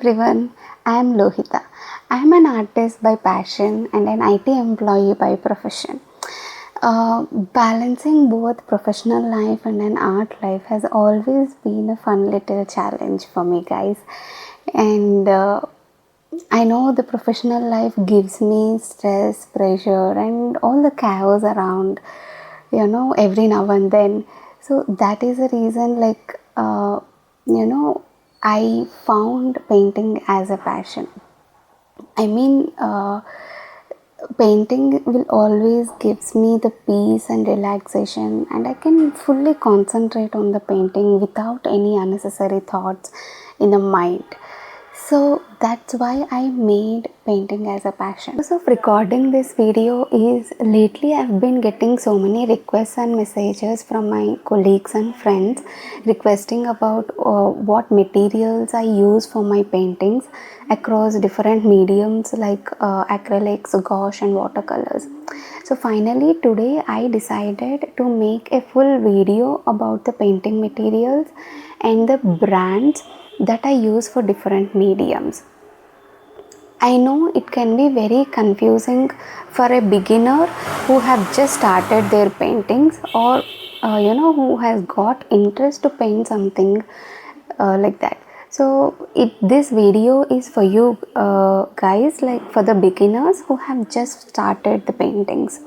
everyone, I am Lohita. I am an artist by passion and an IT employee by profession. Balancing both professional life and an art life has always been a fun little challenge for me, guys. And I know the professional life gives me stress, pressure, and all the chaos around, every now and then. So that is the reason, I found painting as a passion. I mean, painting will always gives me the peace and relaxation, and I can fully concentrate on the painting without any unnecessary thoughts in the mind. So that's why I made painting as a passion. So recording this video is lately I've been getting so many requests and messages from my colleagues and friends requesting about what materials I use for my paintings across different mediums like acrylics, gouache and watercolors. So finally today I decided to make a full video about the painting materials and the brands that I use for different mediums. I know it can be very confusing for a beginner who have just started their paintings or who has got interest to paint something like that. So this video is for you guys, like for the beginners who have just started the paintings.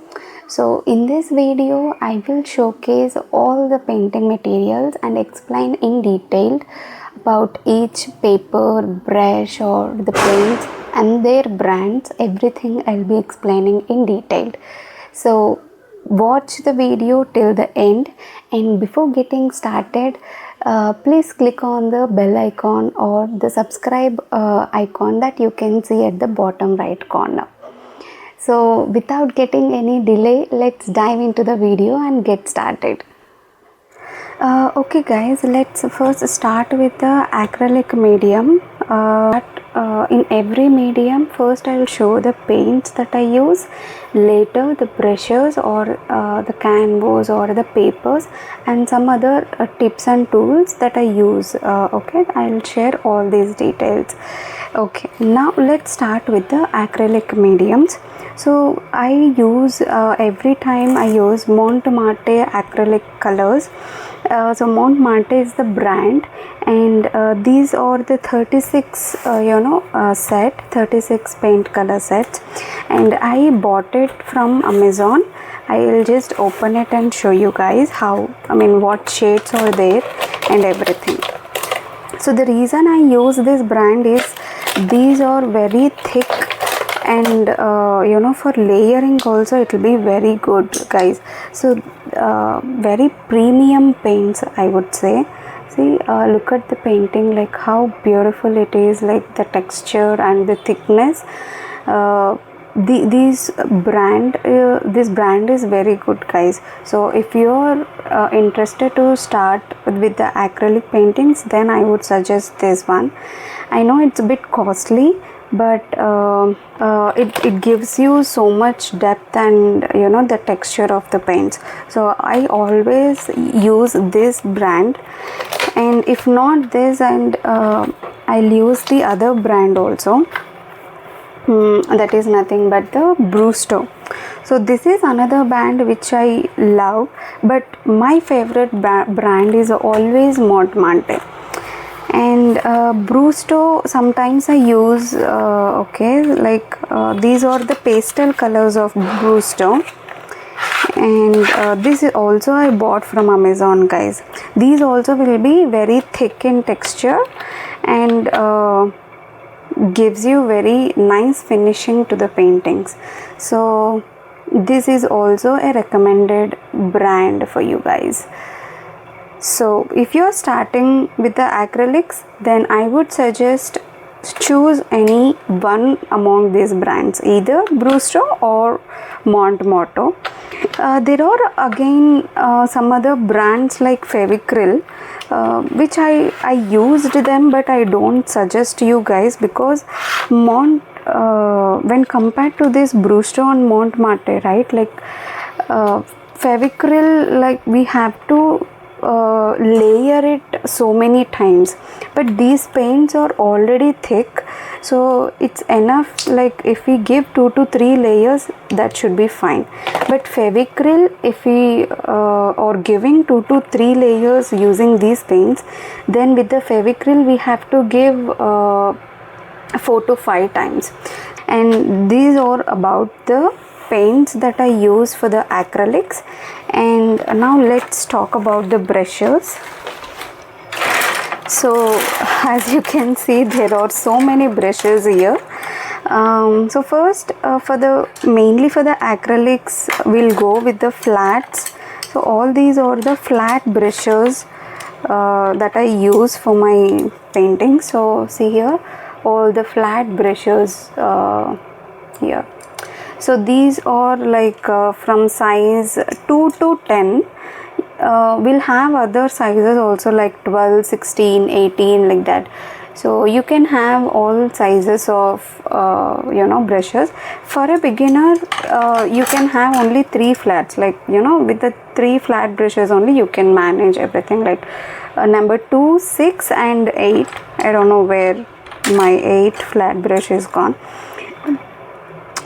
So in this video I will showcase all the painting materials and explain in detail about each paper, brush or the paints and their brands. Everything I'll be explaining in detail. So watch the video till the end, and before getting started please click on the bell icon or the subscribe icon that you can see at the bottom right corner. So without getting any delay, let's dive into the video and get started. Okay guys, let's first start with the acrylic medium. In every medium, first I will show the paints that I use, later the brushes or the canvas or the papers and some other tips and tools that I use. Okay, I will share all these details. Okay, now let's start with the acrylic mediums. So I use every time I use Montmartre acrylic colors. So Montmartre is the brand, and these are the 36 36 paint color sets, and I bought it from Amazon. I will just open it and show you guys what shades are there and everything. So the reason I use this brand is these are very thick, and for layering also it will be very good, guys. So very premium paints, I would say. See, look at the painting, like how beautiful it is, like the texture and the thickness. This brand is very good, guys. So if you are interested to start with the acrylic paintings, then I would suggest this one. I know it's a bit costly, but it gives you so much depth and the texture of the paints. So I always use this brand, and if not this, and I'll use the other brand also. That is nothing but the Brusto. So this is another brand which I love, but my favorite brand is always Montmartre. And Brusto sometimes I use these are the pastel colors of Brusto, and this is also I bought from Amazon, guys. These also will be very thick in texture and gives you very nice finishing to the paintings. So this is also a recommended brand for you guys. So if you are starting with the acrylics, then I would suggest choose any one among these brands, either Brusto or Montmartre. There are again some other brands like Fevicryl, which I used them, but I don't suggest you guys, because when compared to this Brusto and Montmartre, right, like Fevicryl, like we have to layer it so many times, but these paints are already thick, so it's enough. Like if we give 2 to 3 layers, that should be fine. But Fevicryl, if we are giving 2 to 3 layers using these paints, then with the Fevicryl we have to give 4 to 5 times. And these are about the paints that I use for the acrylics. And now let's talk about the brushes. So as you can see, there are so many brushes here. So first, mainly for the acrylics, we'll go with the flats. So all these are the flat brushes that I use for my painting. So see here, all the flat brushes here. So these are like from size 2 to 10. We'll have other sizes also, like 12, 16, 18, like that. So you can have all sizes of brushes. For a beginner, you can have only 3 flats, like with the 3 flat brushes only you can manage everything, like number 2, 6 and 8. I don't know where my 8 flat brush is gone.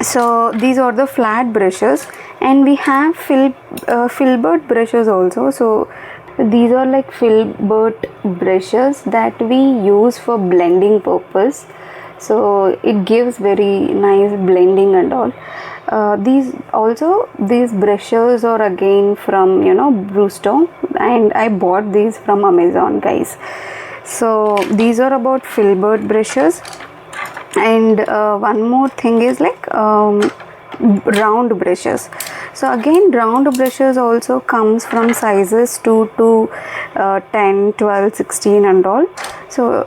So these are the flat brushes, and we have filbert brushes also. So these are like filbert brushes that we use for blending purpose, so it gives very nice blending and all. These brushes are again from Brusto, and I bought these from Amazon, guys. So these are about filbert brushes. And one more thing is like round brushes. So again, round brushes also comes from sizes 2 to 10, 12, 16 and all. So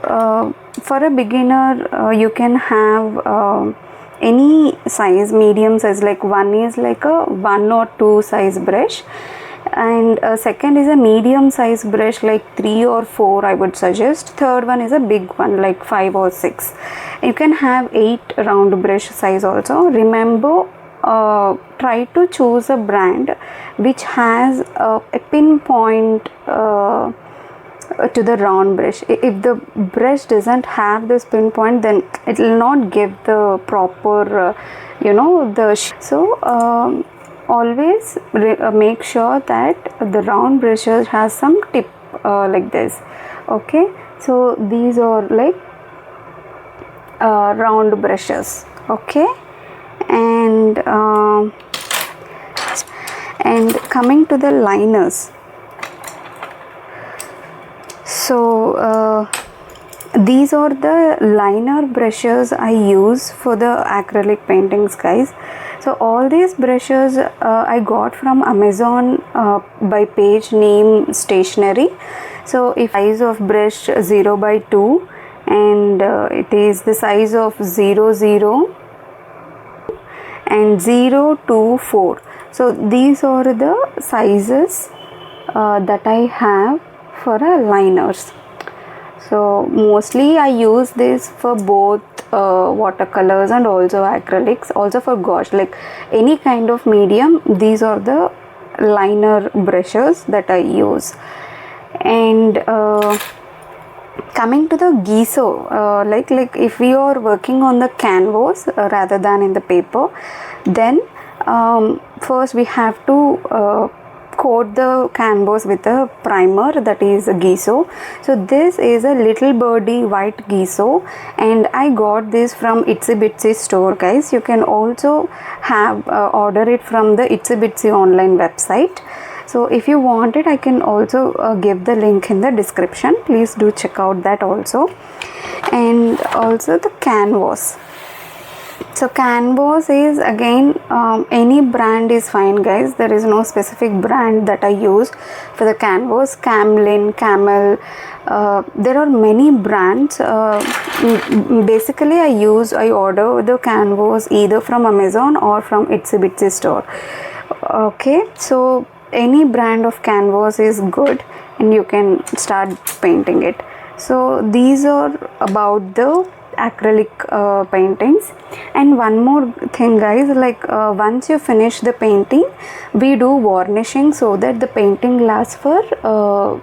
for a beginner, you can have any size, medium size, like one is like a 1 or 2 size brush, and second is a medium size brush like 3 or 4 I would suggest. Third one is a big one like 5 or 6. You can have 8 round brush size also. Remember, try to choose a brand which has a pinpoint to the round brush. If the brush doesn't have this pinpoint, then it will not give the proper always make sure that the round brushes has some tip like this. Okay, so these are like round brushes. Okay, and coming to the liners. So these are the liner brushes I use for the acrylic paintings, guys. So all these brushes I got from Amazon by page name Stationery. So if size of brush 0 by 2, and it is the size of 00 and 0 to 4. So these are the sizes that I have for liners. So mostly I use this for both watercolors and also acrylics, also for gouache, like any kind of medium. These are the liner brushes that I use. And coming to the gesso, like if we are working on the canvas rather than in the paper, then first we have to coat the canvas with a primer, that is a gesso. So this is a little birdie white gesso, and I got this from Itsy Bitsy store, guys. You can also have order it from the Itsy Bitsy online website. So if you want it, I can also give the link in the description. Please do check out that also. And also the canvas. So canvas is again any brand is fine, guys. There is no specific brand that I use for the canvas. Camlin, Camel, there are many brands. Basically I order the canvas either from Amazon or from Itsy Bitsy store. Okay, so any brand of canvas is good and you can start painting it. So these are about the acrylic paintings. And one more thing, guys, like once you finish the painting, we do varnishing so that the painting lasts for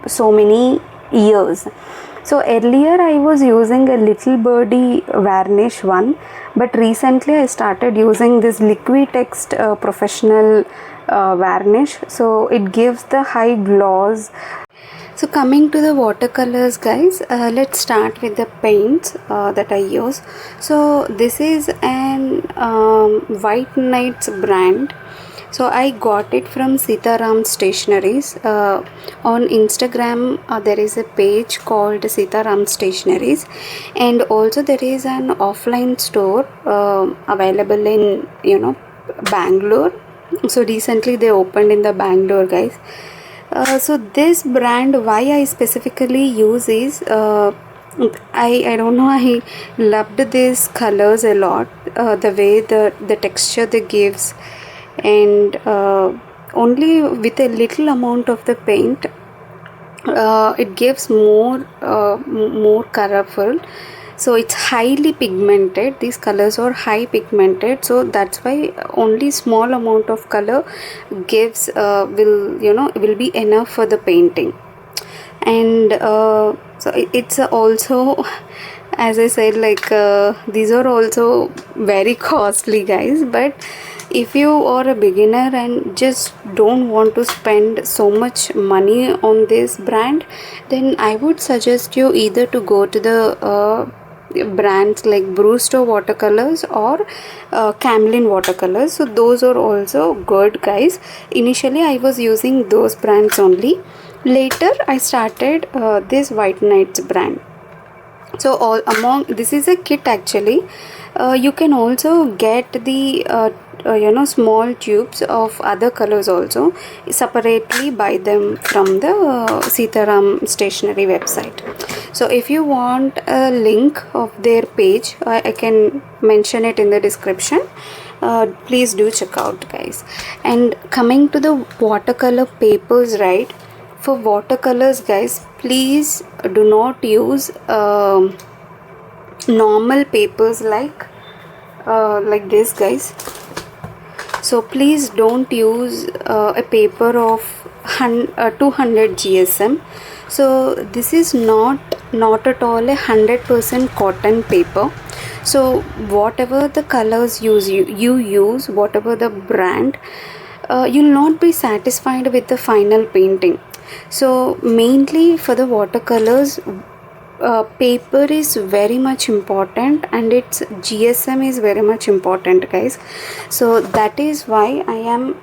so many years. So earlier I was using a Little Birdie varnish one, but recently I started using this Liquitex professional varnish. So it gives the high gloss. So coming to the watercolors, guys, let's start with the paints that I use. So this is an White Nights brand. So I got it from Sitaram Stationaries. On Instagram there is a page called Sitaram Stationaries, and also there is an offline store available in Bangalore. So recently they opened in the Bangalore, guys. So this brand, why I specifically use is I don't know, I loved these colors a lot, the way the texture they gives, and only with a little amount of the paint it gives more colorful. So it's highly pigmented, these colors are high pigmented, so that's why only small amount of color gives will be enough for the painting. And so it's also as I said, like these are also very costly, guys, but if you are a beginner and just don't want to spend so much money on this brand, then I would suggest you either to go to the brands like Brewster watercolors or Camlin watercolors. So those are also good, guys. Initially I was using those brands only. Later I started this White Nights brand. So all among this is a kit actually. You can also get the small tubes of other colors also, separately buy them from the Sitaram stationery website. So if you want a link of their page, I can mention it in the description. Please do check out, guys. And coming to the watercolor papers, right? For watercolors, guys, please do not use normal papers like this, guys. So please don't use a paper of 200 GSM. So this is not at all a 100% cotton paper. So whatever the colors you use, whatever the brand, you'll not be satisfied with the final painting. So mainly for the watercolors, paper is very much important, and its GSM is very much important, guys. So that is why I am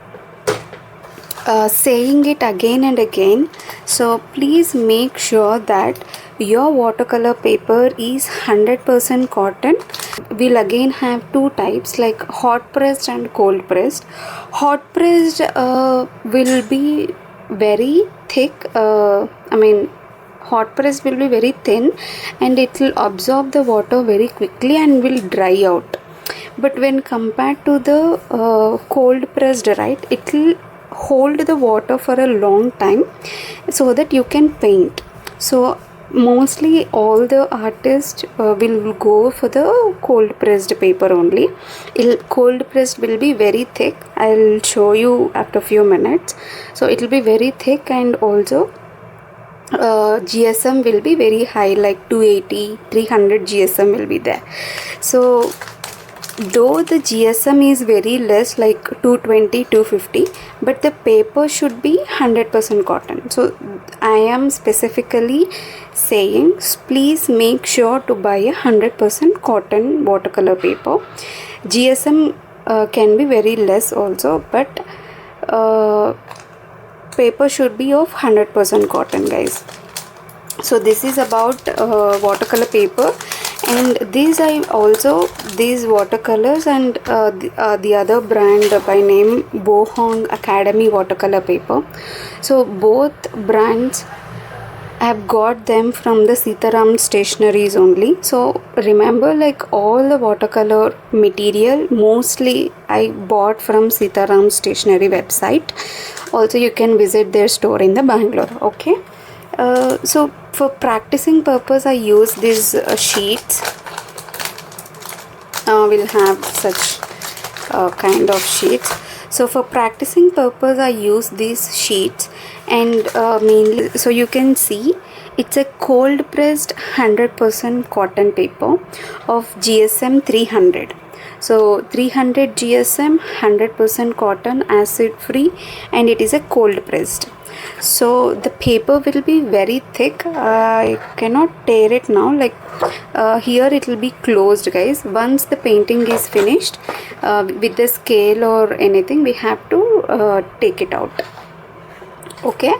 saying it again and again. So please make sure that your watercolor paper is 100% cotton. We'll again have two types, like hot pressed and cold pressed. Hot pressed will be very thick, hot press will be very thin, and it will absorb the water very quickly and will dry out. But when compared to the cold pressed, right, it will hold the water for a long time so that you can paint. So mostly all the artists will go for the cold pressed paper only. Cold pressed will be very thick. I'll show you after a few minutes. So it will be very thick, and also GSM will be very high, like 280 300 GSM will be there. So though the GSM is very less, like 220 250, but the paper should be 100% cotton. So I am specifically saying, please make sure to buy a 100% cotton watercolor paper. GSM can be very less also, but paper should be of 100% cotton, guys. So this is about watercolor paper. And these watercolors and the other brand by name Bohong Academy watercolor paper. So both brands, I have got them from the Sitaram stationaries only. So remember, like all the watercolor material mostly I bought from Sitaram stationery website. Also you can visit their store in the Bangalore. Okay. So for practicing purpose, I use these sheets. We'll have such kind of sheets. So for practicing purpose, I use these sheets, and mainly, so you can see It's a cold pressed 100% cotton paper of GSM 300. So 300 GSM, 100% cotton, acid free, and it is a cold pressed. So the paper will be very thick. I cannot tear it now, like here it will be closed, guys. Once the painting is finished, with the scale or anything, we have to take it out. Okay,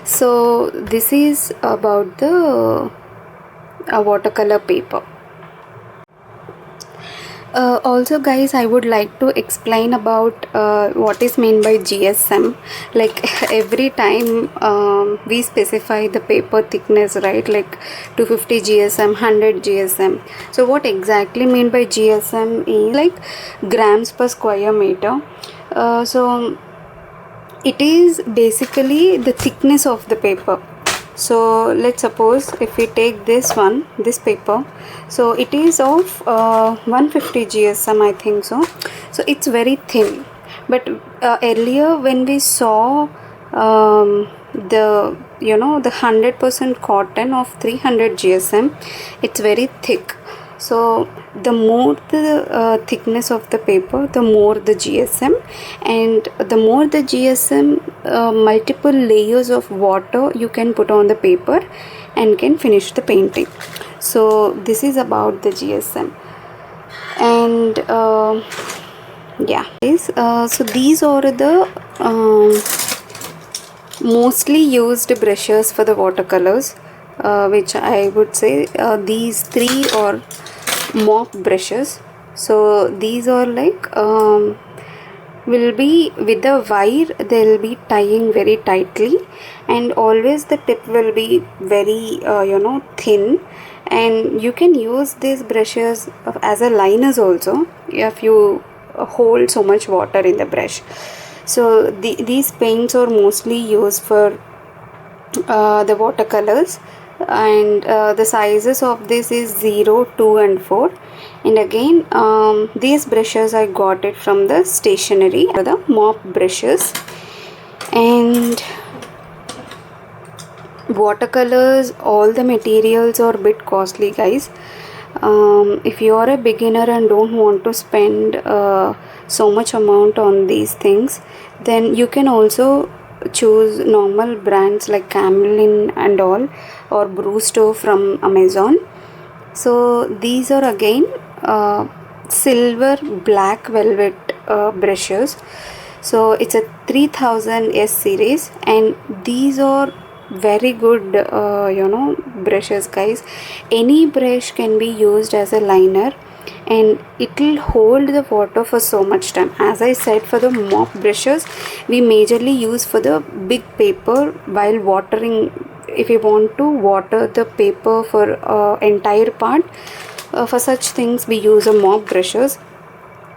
so this is about the watercolor paper. Also, guys, I would like to explain about what is meant by GSM. Like every time we specify the paper thickness, right? Like 250 GSM, 100 GSM. So what exactly mean by GSM is like grams per square meter. So it is basically the thickness of the paper. So let's suppose if we take this paper, so it is of 150 GSM, I think so. So it's very thin, but earlier when we saw the the 100% cotton of 300 GSM, it's very thick. So the more the thickness of the paper, the more the GSM, and the more the GSM, multiple layers of water you can put on the paper and can finish the painting. So this is about the GSM. And yeah, so these are the mostly used brushes for the watercolors, which I would say these three are mop brushes. So these are like will be with the wire, they will be tying very tightly, and always the tip will be very thin, and you can use these brushes as a liners also if you hold so much water in the brush. So these paints are mostly used for the watercolors, and the sizes of this is 0, 2 and 4. And again these brushes I got it from the stationery, the mop brushes. And watercolors, all the materials are a bit costly, guys. If you are a beginner and don't want to spend so much amount on these things, then you can also choose normal brands like Camlin and all, or Brewster from Amazon. So these are again silver black velvet brushes. So it's a 3000 S series, and these are very good brushes, guys. Any brush can be used as a liner, and it will hold the water for so much time. As I said, for the mop brushes we majorly use for the big paper while watering. If you want to water the paper for entire part, for such things we use a mop brushes.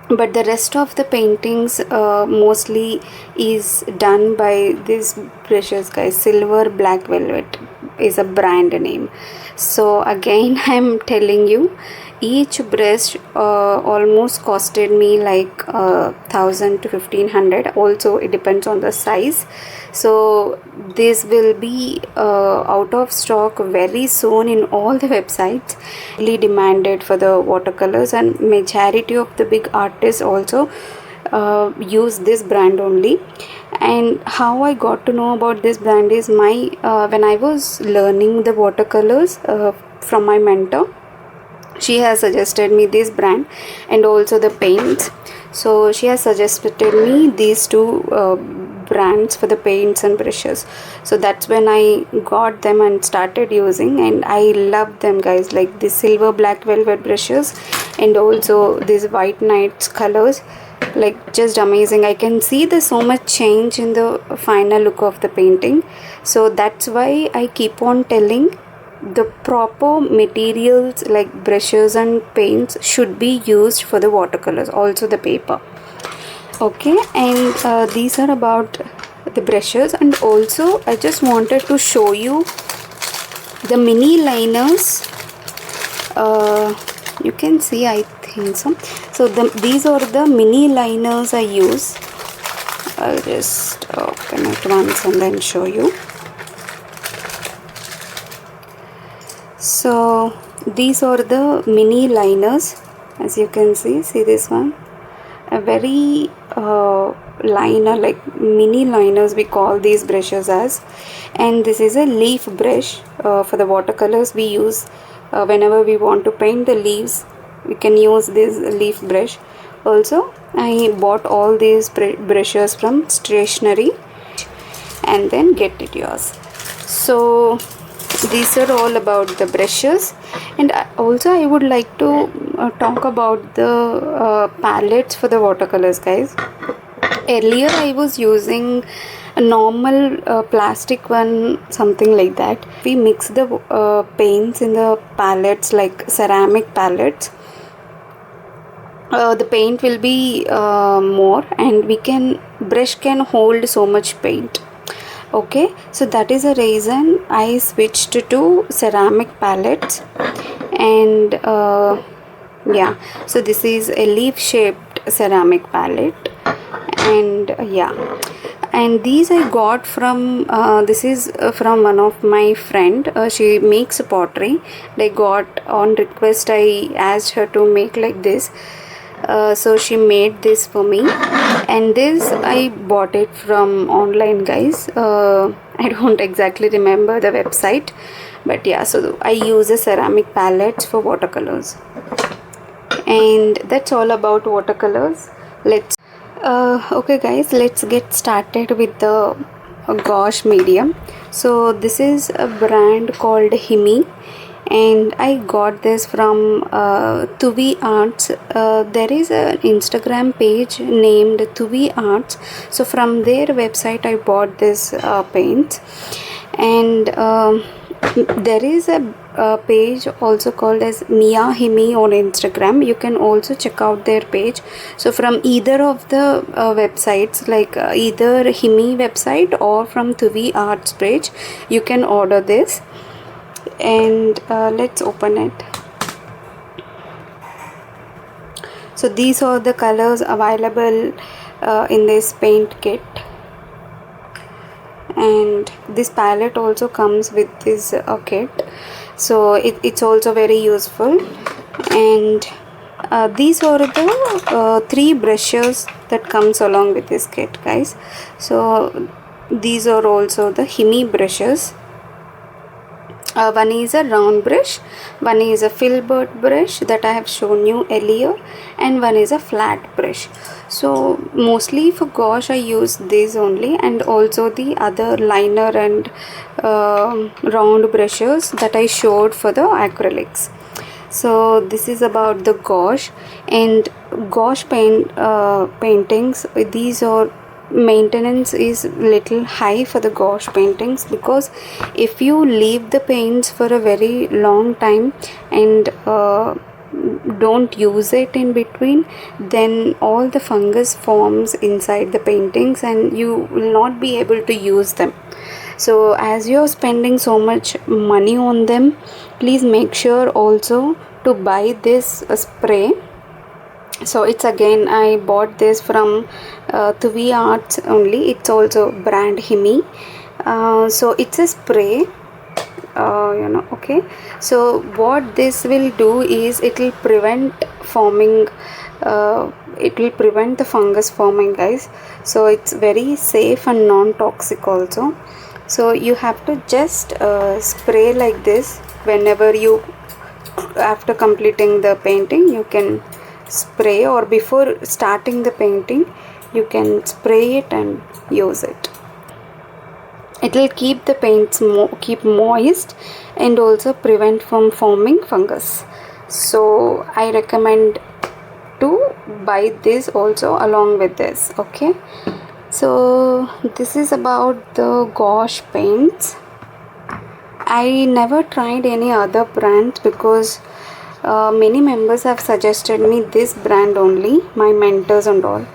But the rest of the paintings mostly is done by these brushes, guys. Silver black velvet is a brand name. So again I'm telling you, each brush almost costed me like 1000 to 1500. Also it depends on the size. So this will be out of stock very soon in all the websites. Really demanded for the watercolors, and majority of the big artists also use this brand only. And how I got to know about this brand is my when I was learning the watercolors from my mentor, she has suggested me this brand and also the paints. So she has suggested me these two brands for the paints and brushes. So that's when I got them and started using, and I love them, guys. Like this silver black velvet brushes and also these white nights colors, like just amazing. I can see there's so much change in the final look of the painting. So that's why I keep on telling, the proper materials like brushes and paints should be used for the watercolors, also the paper. Okay, and these are about the brushes. And also I just wanted to show you the mini liners. You can see, I think so. So these are the mini liners I use. I'll just open it once and then show you. these are the mini liners. As you can see this one, a very liner, like mini liners we call these brushes as. And this is a leaf brush. For the watercolors we use, whenever we want to paint the leaves, we can use this leaf brush. Also, I bought all these brushes from stationery and then get it yours. So these are all about the brushes. And also I would like to talk about the palettes for the watercolors, guys. Earlier I was using a normal plastic one, something like that. We mix the paints in the palettes, like ceramic palettes. The paint will be more, and brush can hold so much paint. Okay, so that is a reason I switched to ceramic palettes. And yeah, so this is a leaf shaped ceramic palette. And yeah, and these I got from this is from one of my friend. She makes pottery. I got on request, I asked her to make like this. So she made this for me, and this I bought it from online, guys. I don't exactly remember the website, but yeah, so I use a ceramic palette for watercolors. And that's all about watercolors. Let's okay guys, let's get started with the gouache medium. So this is a brand called Himi, and I got this from Tuvi Arts. There is an Instagram page named Tuvi Arts. So from their website I bought this paints. And there is a page also called as Mia Himi on Instagram. You can also check out their page. So from either of the websites, like either Himi website or from Tuvi Arts page, you can order this. And let's open it. So these are the colors available in this paint kit. And this palette also comes with this kit, so it's also very useful. And these are the 3 brushes that comes along with this kit, guys. So these are also the Himi brushes. One is a round brush, one is a filbert brush that I have shown you earlier, and one is a flat brush. So mostly for gouache I use this only, and also the other liner and round brushes that I showed for the acrylics. So this is about the gouache. And gouache paintings, these are maintenance is little high for the gouache paintings, because if you leave the paints for a very long time and don't use it in between, then all the fungus forms inside the paintings and you will not be able to use them. So as you're spending so much money on them, please make sure also to buy this spray. So it's again, I bought this from Tuvi Arts only. It's also brand Himi. So it's a spray, okay. So what this will do is it will prevent forming, it will prevent the fungus forming, guys. So it's very safe and non-toxic also. So you have to just spray like this whenever you, after completing the painting, you can spray, or before starting the painting you can spray it and use it. It will keep the paints keep moist and also prevent from forming fungus. So I recommend to buy this also along with this. Okay, so this is about the gouache paints. I never tried any other brands because many members have suggested me this brand only, my mentors and all.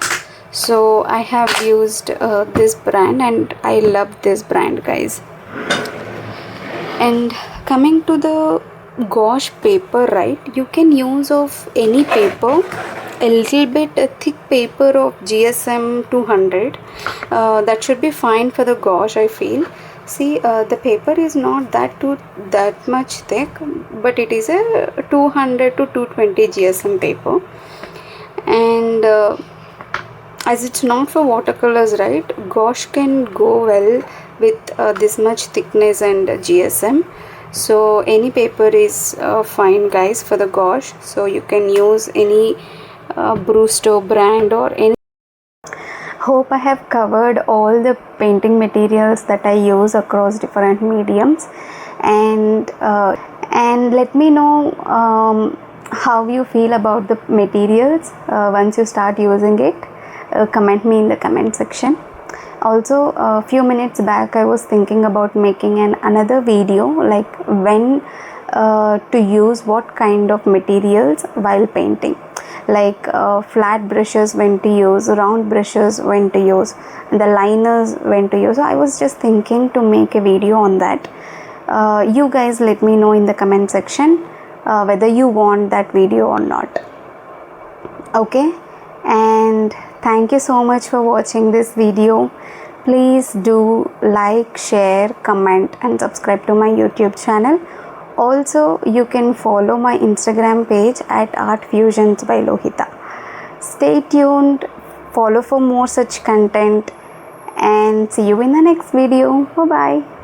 So I have used this brand and I love this brand, guys. And coming to the gouache paper, right, you can use of any paper, a little bit a thick paper of GSM 200. That should be fine for the gouache, I feel. See, the paper is not that much thick, but it is a 200 to 220 GSM paper, and as it's not for watercolors, right? Gouache can go well with this much thickness and GSM. So any paper is fine, guys, for the gouache. So you can use any Brusto brand or any. Hope I have covered all the painting materials that I use across different mediums, and let me know how you feel about the materials once you start using it. Comment me in the comment section. Also, a few minutes back I was thinking about making another video, like when to use what kind of materials while painting, like flat brushes when to use, round brushes when to use, the liners when to use. So I was just thinking to make a video on that. You guys let me know in the comment section whether you want that video or not. Okay, and thank you so much for watching this video. Please do like, share, comment and subscribe to my YouTube channel. Also, you can follow my Instagram page at Art Fusions by Lohita. Stay tuned, follow for more such content, and see you in the next video. Bye bye.